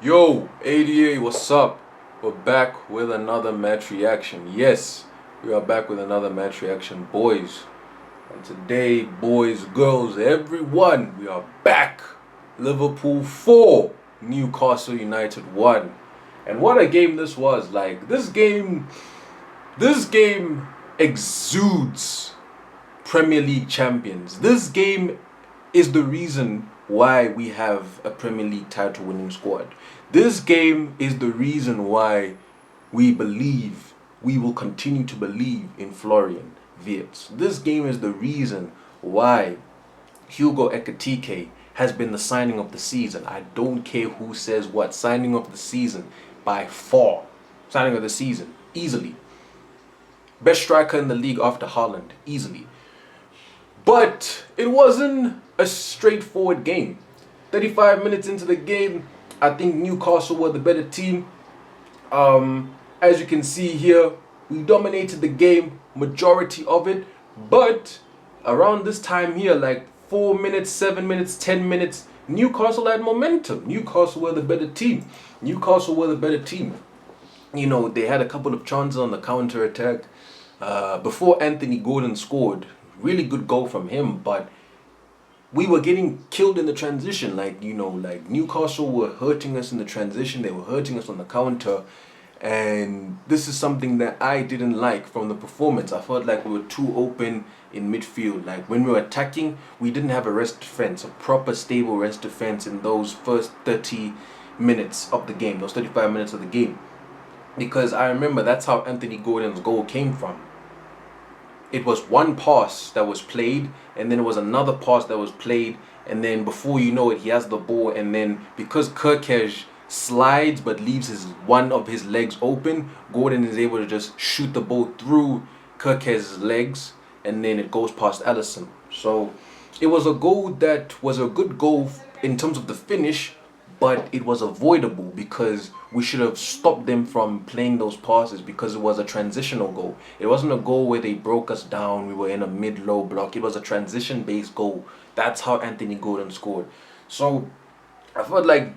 Yo, ADA, what's up? We're back with another match reaction. Yes, we are back with another match reaction, boys. And today, boys, girls, everyone, we are back. Liverpool 4, Newcastle United 1. And what a game this was. Like, this game exudes Premier League champions. This game is the reason why we have a Premier League title winning squad. This game is the reason why we will continue to believe in Florian Wirtz. This game is the reason why Hugo Ekitike has been the signing of the season. I don't care who says what. Signing of the season by far. Signing of the season. Easily. Best striker in the league after Haaland. Easily. But it wasn't a straightforward game. 35 minutes into the game, I think Newcastle were the better team. As you can see here, we dominated the game, majority of it. But around this time here, like 4 minutes, 7 minutes, 10 minutes, Newcastle had momentum. Newcastle were the better team. Newcastle were the better team. You know, they had a couple of chances on the counter attack. Before Anthony Gordon scored, really good goal from him, but we were getting killed in the transition. Like Newcastle were hurting us in the transition. They were hurting us on the counter. And this is something that I didn't like from the performance. I felt like we were too open in midfield. Like when we were attacking, we didn't have a rest defense, a proper stable rest defense in those first 30 minutes of the game, those 35 minutes of the game. Because I remember that's how Anthony Gordon's goal came from. It was one pass that was played, and then it was another pass that was played, and then before you know it, he has the ball, and then because Kirkesh slides but leaves one of his legs open, Gordon is able to just shoot the ball through Kirkesh's legs, and then it goes past Alisson. So it was a goal that was a good goal in terms of the finish, but it was avoidable because we should have stopped them from playing those passes because it was a transitional goal. It wasn't a goal where they broke us down, we were in a mid-low block. It was a transition-based goal. That's how Anthony Gordon scored. So I felt like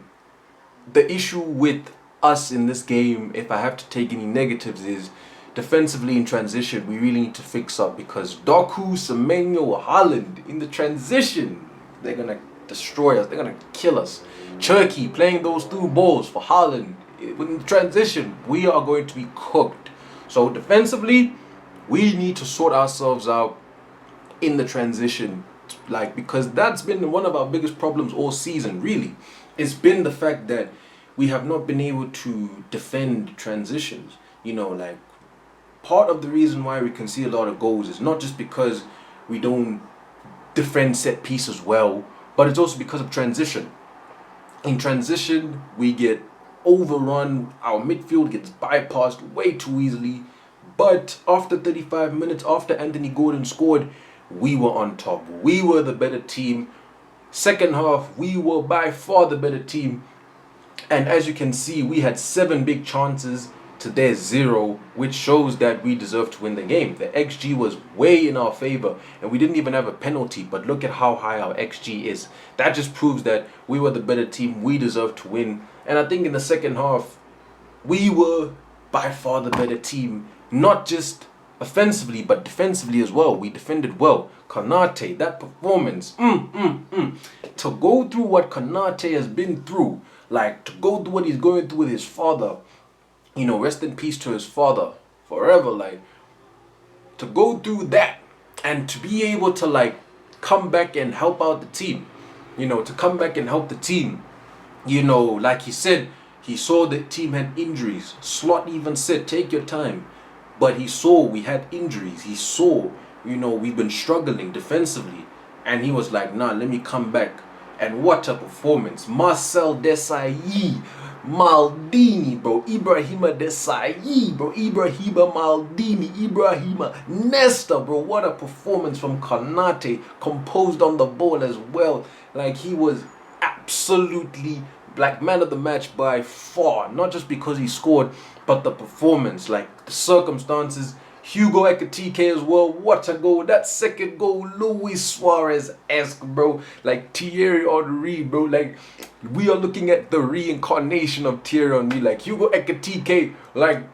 the issue with us in this game, if I have to take any negatives, is defensively in transition, we really need to fix up because Doku, Semenyo, Haaland in the transition, they're going to destroy us. They're going to kill us. Cherky playing those through balls for Haaland. In transition, we are going to be cooked. So defensively, we need to sort ourselves out in the transition. Because that's been one of our biggest problems all season, really. It's been the fact that we have not been able to defend transitions. Part of the reason why we can see a lot of goals is not just because we don't defend set pieces well, but it's also because of transition. In transition, we get overrun, our midfield gets bypassed way too easily. But after 35 minutes, after Anthony Gordon scored, we were on top. We were the better team. Second half, we were by far the better team. And as you can see, we had 7 big chances to their 0, which shows that we deserve to win the game. The XG was way in our favor, and we didn't even have a penalty, but look at how high our XG is. That just proves that we were the better team, we deserve to win. And I think in the second half, we were by far the better team, not just offensively, but defensively as well. We defended well. Konate, that performance, to go through what Konate has been through, to go through what he's going through with his father, rest in peace to his father forever, to go through that and to be able to come back and help out the team, to come back and help the team, like he said, he saw the team had injuries. Slot even said, take your time. But he saw we had injuries. He saw, we've been struggling defensively. And he was like, nah, let me come back. And what a performance. Marcel Desailly, Maldini, bro. Ibrahima Desailly, bro. Ibrahima Maldini, Ibrahima Nesta, bro. What a performance from Konate, composed on the ball as well. He was absolutely man of the match by far. Not just because he scored, but the performance, the circumstances. Hugo Ekitike as well. What a goal. That second goal, Luis Suarez-esque, bro. Like Thierry Henry, bro. Like, we are looking at the reincarnation of Thierry Henry. Like, Hugo Ekitike, like,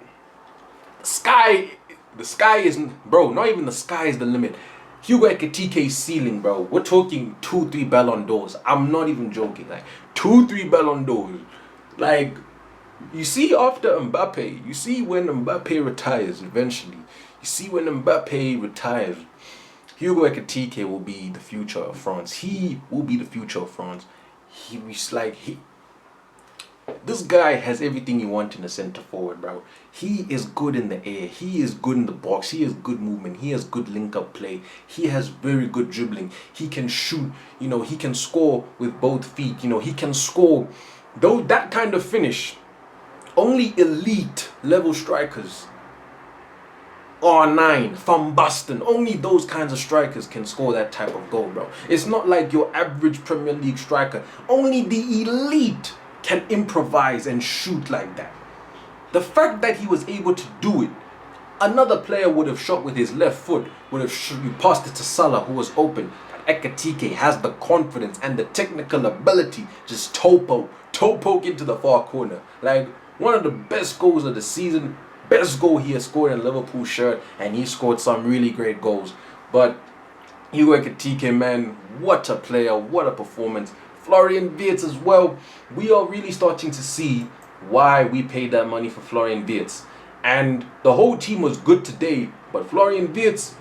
the sky is, bro, not even the sky is the limit. Hugo Ekitike's ceiling, bro. We're talking 2-3 Ballon d'Ors. I'm not even joking. Like, 2-3 Ballon d'Ors. Like, you see after Mbappe, you see when Mbappe retires eventually, you see when Mbappe retires, Hugo Ekitike will be the future of France. He will be the future of France. This guy has everything you want in a center forward, bro. He is good in the air. He is good in the box. He has good movement. He has good link-up play. He has very good dribbling. He can shoot. You know, he can score with both feet. You know, he can score. Though that kind of finish, only elite level strikers, R9, Van Basten, only those kinds of strikers can score that type of goal, bro. It's not like your average Premier League striker. Only the elite can improvise and shoot like that. The fact that he was able to do it, another player would have shot with his left foot, would have passed it to Salah, who was open. But Ekitike has the confidence and the technical ability, just toe poke into the far corner. Like, one of the best goals of the season, best goal he has scored in a Liverpool shirt, and he scored some really great goals. But Hugo Ekitike, man, what a player, what a performance. Florian Wirtz as well. We are really starting to see why we paid that money for Florian Wirtz. And the whole team was good today, but Florian Wirtz,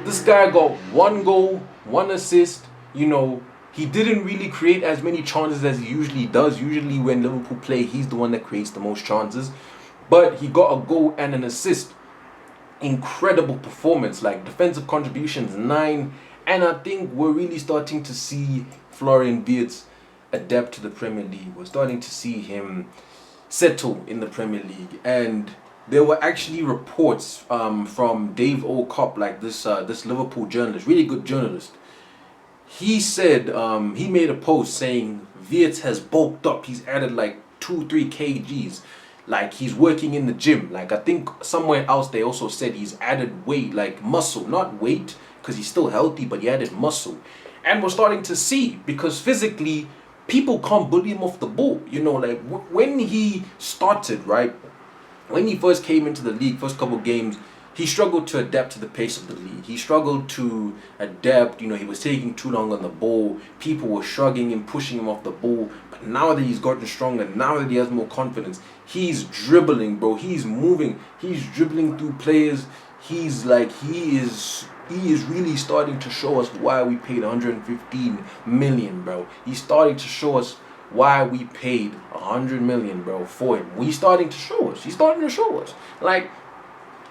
this guy got 1 goal, 1 assist, you know. He didn't really create as many chances as he usually does. Usually when Liverpool play, he's the one that creates the most chances. But he got a goal and an assist. Incredible performance, like defensive contributions, 9. And I think we're really starting to see Florian Wirtz adapt to the Premier League. We're starting to see him settle in the Premier League. And there were actually reports from Dave O'Cop, like this Liverpool journalist, really good journalist. He said, he made a post saying Wirtz has bulked up. He's added like 2-3 kgs. Like, he's working in the gym. Like, I think somewhere else they also said he's added weight, like muscle, not weight, because he's still healthy, but he added muscle. And we're starting to see, because physically, people can't bully him off the ball. You know, like, when he started, right, when he first came into the league, first couple games, he struggled to adapt to the pace of the league. He struggled to adapt. You know, he was taking too long on the ball. People were shrugging and pushing him off the ball. But now that he's gotten stronger, now that he has more confidence, he's dribbling, bro. He's moving. He's dribbling through players. He's like, he is really starting to show us why we paid 115 million, bro. He's starting to show us why we paid 100 million, bro, for him. He's starting to show us. He's starting to show us. Like,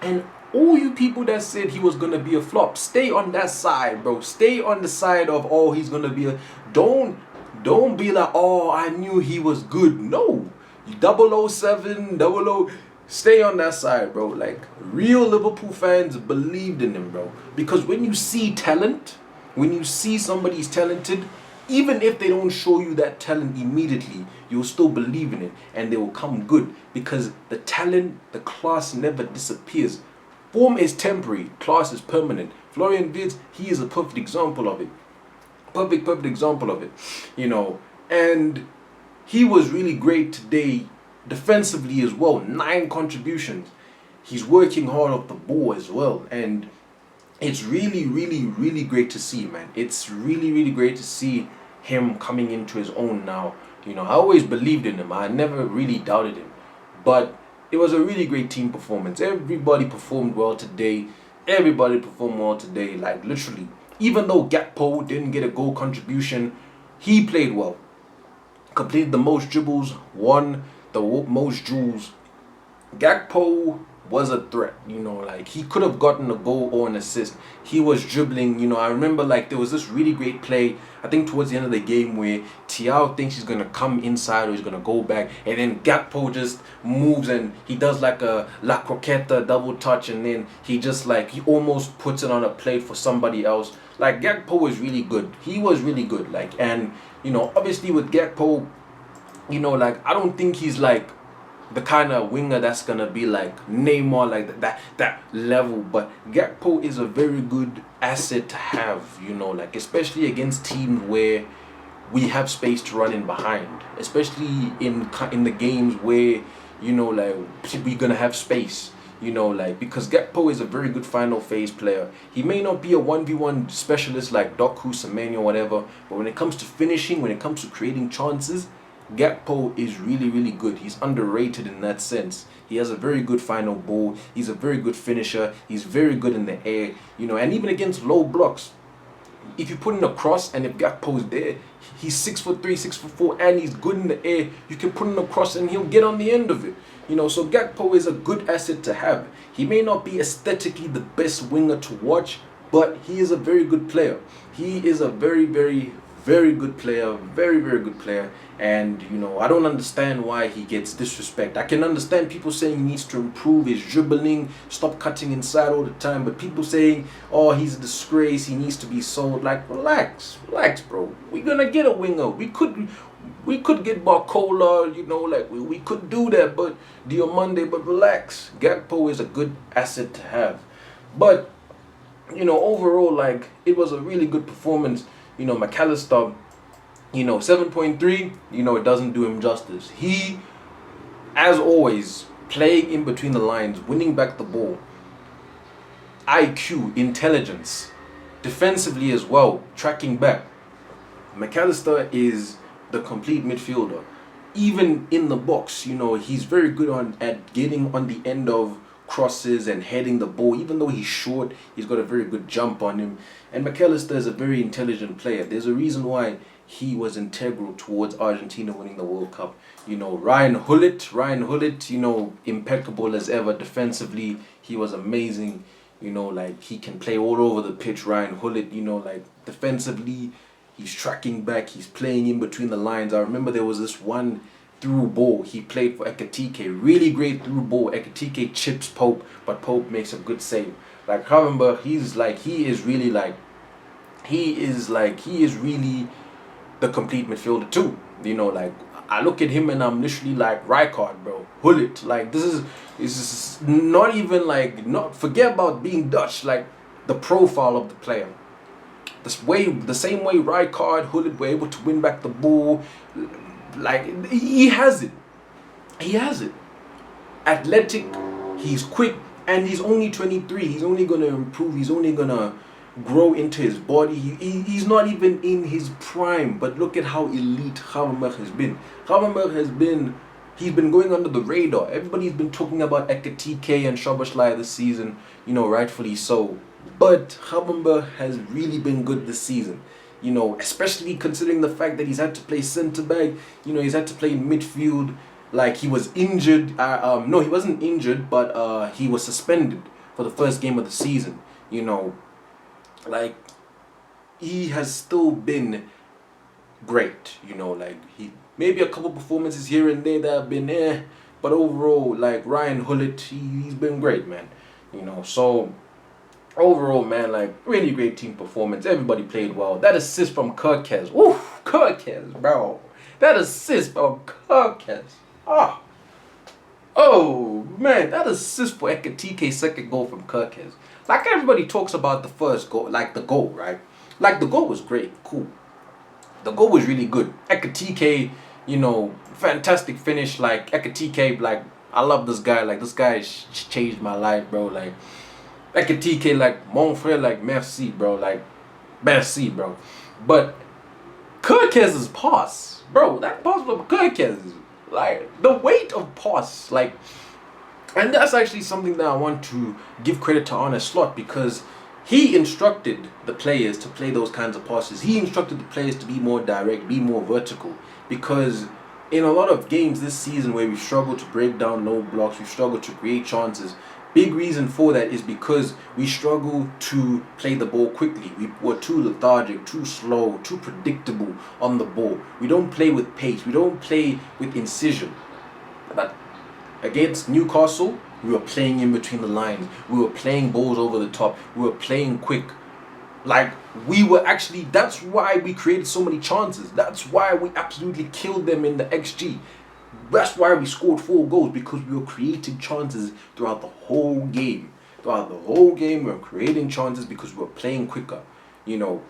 and all you people that said he was going to be a flop, stay on that side, bro. Stay on the side of, oh, he's going to be a... Don't be like, oh, I knew he was good. No. 007, 00... Stay on that side, bro. Like, real Liverpool fans believed in him, bro. Because when you see talent, when you see somebody's talented, even if they don't show you that talent immediately, you'll still believe in it. And they will come good. Because the talent, the class never disappears. Form is temporary, class is permanent. Florian Wirtz, he is a perfect example of it. Perfect example of it. You know, and he was really great today defensively as well. 9 contributions. He's working hard off the ball as well. And it's really great to see, man. It's really great to see him coming into his own now. You know, I always believed in him. I never really doubted him. But it was a really great team performance. Everybody performed well today. Like, literally. Even though Gakpo didn't get a goal contribution, he played well. Completed the most dribbles, won the most duels. Gakpo was a threat, you know, like, he could have gotten a goal or an assist. He was dribbling, you know. I remember, like, there was this really great play, I think towards the end of the game, where Thiago thinks he's going to come inside or he's going to go back, and then Gakpo just moves and he does like a La Croqueta double touch, and then he just, like, he almost puts it on a plate for somebody else. Like, Gakpo was really good. He was really good, like, and, you know, obviously with Gakpo, you know, like, I don't think he's, like, the kind of winger that's gonna be like Neymar, like that level. But Gakpo is a very good asset to have, you know, like especially against teams where we have space to run in behind, especially in the games where, you know, like we're gonna have space. You know, like because Gakpo is a very good final phase player. He may not be a 1v1 specialist like Doku, Semenyo, or whatever, but when it comes to finishing, when it comes to creating chances, Gakpo is really, really good. He's underrated in that sense. He has a very good final ball. He's a very good finisher. He's very good in the air, you know, and even against low blocks. If you put in a cross and if Gakpo's there, he's 6'3", 6'4", and he's good in the air. You can put in a cross and he'll get on the end of it. You know, so Gakpo is a good asset to have. He may not be aesthetically the best winger to watch, but he is a very good player. He is a very, very, very good player. Very, very good player. And, you know, I don't understand why he gets disrespect. I can understand people saying he needs to improve his dribbling, stop cutting inside all the time. But people saying, oh, he's a disgrace, he needs to be sold. Like, relax, bro. We're going to get a winger. We could get Barcola, you know, like we could do that, but Diomande, but relax. Gakpo is a good asset to have. But, you know, overall, like, it was a really good performance. You know, McAllister, you know, 7.3, you know, it doesn't do him justice. He, as always, playing in between the lines, winning back the ball, IQ, intelligence, defensively as well, tracking back. McAllister is the complete midfielder. Even in the box, you know, he's very good at getting on the end of crosses and heading the ball. Even though he's short, he's got a very good jump on him. And McAllister is a very intelligent player. There's a reason why he was integral towards Argentina winning the World Cup. You know, Ryan Hullet, you know, impeccable as ever defensively. He was amazing. You know, like, he can play all over the pitch, Ryan Hullet, you know, like, defensively, he's tracking back, he's playing in between the lines. I remember there was this one through ball he played for Ekitike, really great through ball. Ekitike chips Pope, but Pope makes a good save. Like, Havenberg, he is really the complete midfielder too. You know, like, I look at him and I'm literally like, Rijkaard, bro, Hullet. Like, this is not even like, not forget about being Dutch. Like, the profile of the player, the same way Rijkaard, Hullet were able to win back the ball. Like, he has it. Athletic, he's quick, and he's only 23. He's only gonna improve. He's only gonna grow into his body. He's not even in his prime, but look at how elite Havenberg has been. He's been going under the radar. Everybody's been talking about Ekitike and Szoboszlai this season, you know, rightfully so. But Havenberg has really been good this season, you know, especially considering the fact that he's had to play centre back, you know, he's had to play in midfield. Like, he was injured. No, he wasn't injured, but he was suspended for the first game of the season, you know. Like, he has still been great, you know, like, he maybe a couple performances here and there that have been but overall, like, Ryan Hullet, he's been great, man, you know. So overall, man, like, really great team performance. Everybody played well. That assist from Kirkes, woo, Kirkes, bro, that assist from Kirkes, oh man, that assist for Ekitike's second goal from Kirkes. Like, everybody talks about the first goal, like the goal, right? Like, the goal was great, cool. The goal was really good. Ekitike, you know, fantastic finish. Like, Ekitike, like, I love this guy. Like, this guy changed my life, bro. Like, Ekitike, like, mon frère, like, merci, bro. Like, merci, bro. But Kirkes' pass, bro, that pass from Kirkes, like, the weight of pass, like. And that's actually something that I want to give credit to Arne Slot, because he instructed the players to play those kinds of passes. He instructed the players to be more direct, be more vertical. Because in a lot of games this season where we struggle to break down low blocks, we struggle to create chances, big reason for that is because we struggle to play the ball quickly. We're too lethargic, too slow, too predictable on the ball. We don't play with pace. We don't play with incision. But against Newcastle, we were playing in between the lines. We were playing balls over the top. We were playing quick. Like, we were actually, that's why we created so many chances. That's why we absolutely killed them in the XG. That's why we scored 4 goals, because we were creating chances throughout the whole game. Throughout the whole game, we were creating chances because we were playing quicker, you know.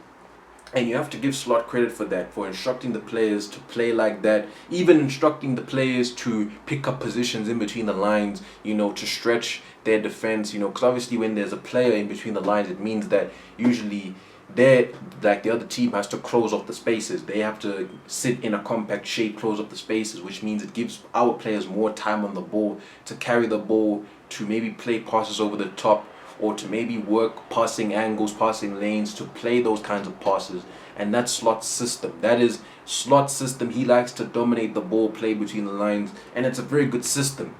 And you have to give Slot credit for that, for instructing the players to play like that, even instructing the players to pick up positions in between the lines, you know, to stretch their defense, you know, because obviously when there's a player in between the lines, it means that usually the other team has to close off the spaces. They have to sit in a compact shape, close up the spaces, which means it gives our players more time on the ball to carry the ball, to maybe play passes over the top, or to maybe work passing angles, passing lanes, to play those kinds of passes. And that's Slot's system. That is Slot's system. He likes to dominate the ball, play between the lines, and it's a very good system.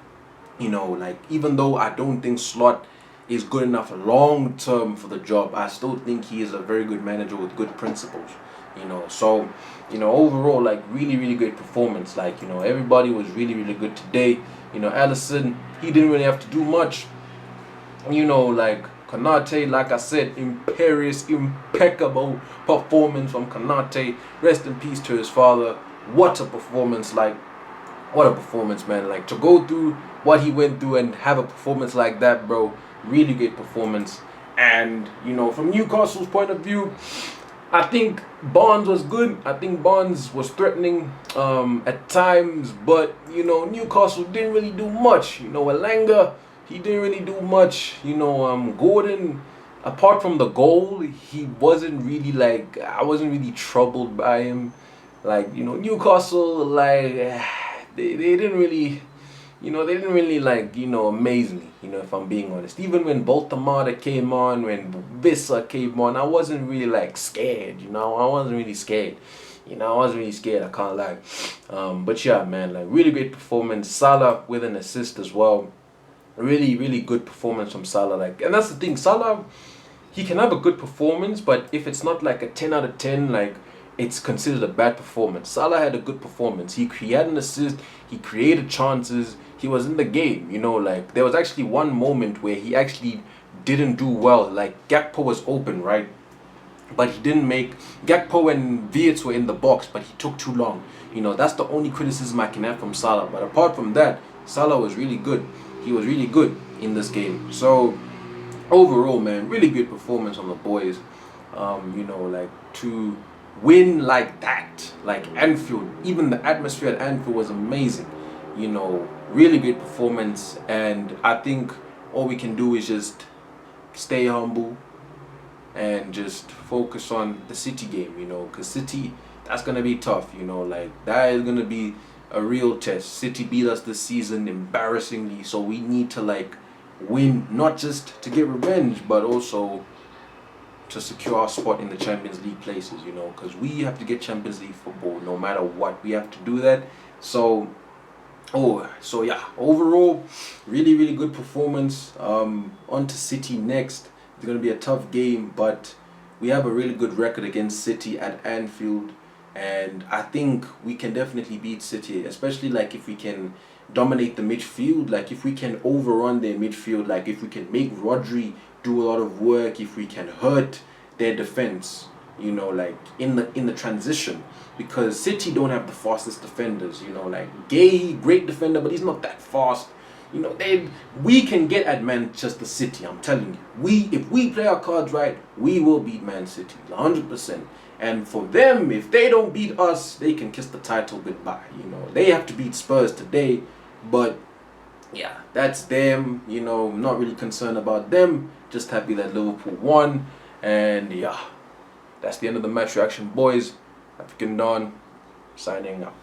You know, like, even though I don't think Slot is good enough long term for the job, I still think he is a very good manager with good principles. You know, so, you know, overall, like, really, really great performance. Like, you know, everybody was really, really good today. You know, Allison, he didn't really have to do much. You know, like, Konate, like I said, imperious, impeccable performance from Konate. Rest in peace to his father. What a performance, like, what a performance, man. Like, to go through what he went through and have a performance like that, bro, really great performance. And, you know, from Newcastle's point of view, I think Barnes was good. I think Barnes was threatening at times, but, you know, Newcastle didn't really do much. You know, Elanga, he didn't really do much. You know, Gordon, apart from the goal, he wasn't really, like, I wasn't really troubled by him. Like, you know, Newcastle, like, they didn't really, you know, they didn't really, like, you know, amaze me, you know, if I'm being honest. Even when Baltamada came on, when Vissa came on, I wasn't really, like, scared, you know. I wasn't really scared. You know, I wasn't really scared, I can't lie. But yeah, man, like, really great performance. Salah with an assist as well. Really, really good performance from Salah. Like, and that's the thing, Salah, he can have a good performance, but if it's not like a 10 out of 10, like, it's considered a bad performance. Salah had a good performance. He had an assist, he created chances, he was in the game, you know. Like, there was actually one moment where he actually didn't do well. Like, Gakpo was open, right? But he didn't make, Gakpo and Wirtz were in the box, but he took too long. You know, that's the only criticism I can have from Salah. But apart from that, Salah was really good. He was really good in this game. So, overall, man, really good performance on the boys. You know, like, to win like that, like Anfield, even the atmosphere at Anfield was amazing. You know, really great performance. And I think all we can do is just stay humble and just focus on the City game, you know, because City, that's going to be tough, you know. Like, that is going to be a real test. City beat us this season embarrassingly, so we need to, like, win, not just to get revenge, but also to secure our spot in the Champions League places, you know, because we have to get Champions League football no matter what. We have to do that. So yeah, overall, really, really good performance. On to City next. It's going to be a tough game, but we have a really good record against City at Anfield, and I think we can definitely beat City, especially, like, if we can dominate the midfield, like, if we can overrun their midfield, like, if we can make Rodri do a lot of work, if we can hurt their defense, you know, like, in the transition, because City don't have the fastest defenders, you know. Like, Gay, great defender, but he's not that fast. You know, we can get at Manchester City, I'm telling you. If we play our cards right, we will beat Man City, 100%. And for them, if they don't beat us, they can kiss the title goodbye, you know. They have to beat Spurs today, but yeah, that's them, you know. I'm not really concerned about them, just happy that Liverpool won. And yeah, that's the end of the match reaction, boys. African Don, signing out.